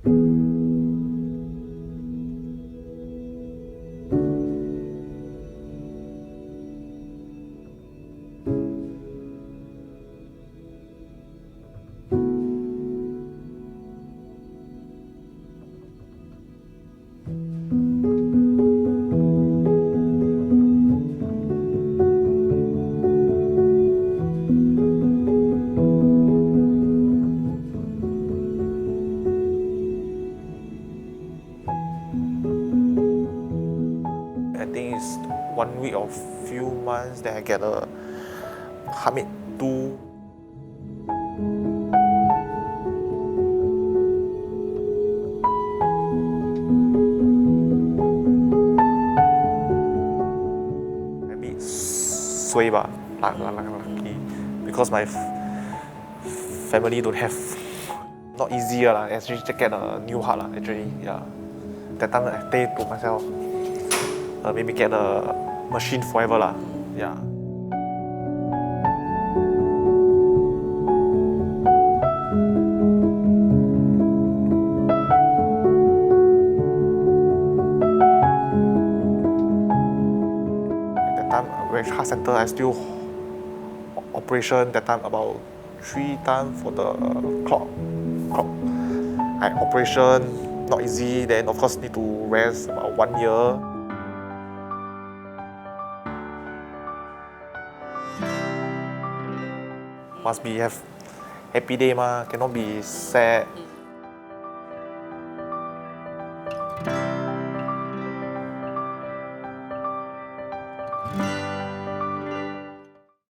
I think it's 1 week or few months that I get a heartbeat 2. A bit suay ba, lucky, because my family don't have. Not easier lah, actually to get a new heart lah, actually, yeah. That time I stay to myself, maybe get a machine forever lah, yeah. That time when heart center, I still operation. That time about 3 times for the clock. I operation not easy. Then of course need to rest about 1 year. Must be have happy day ma, cannot be sad.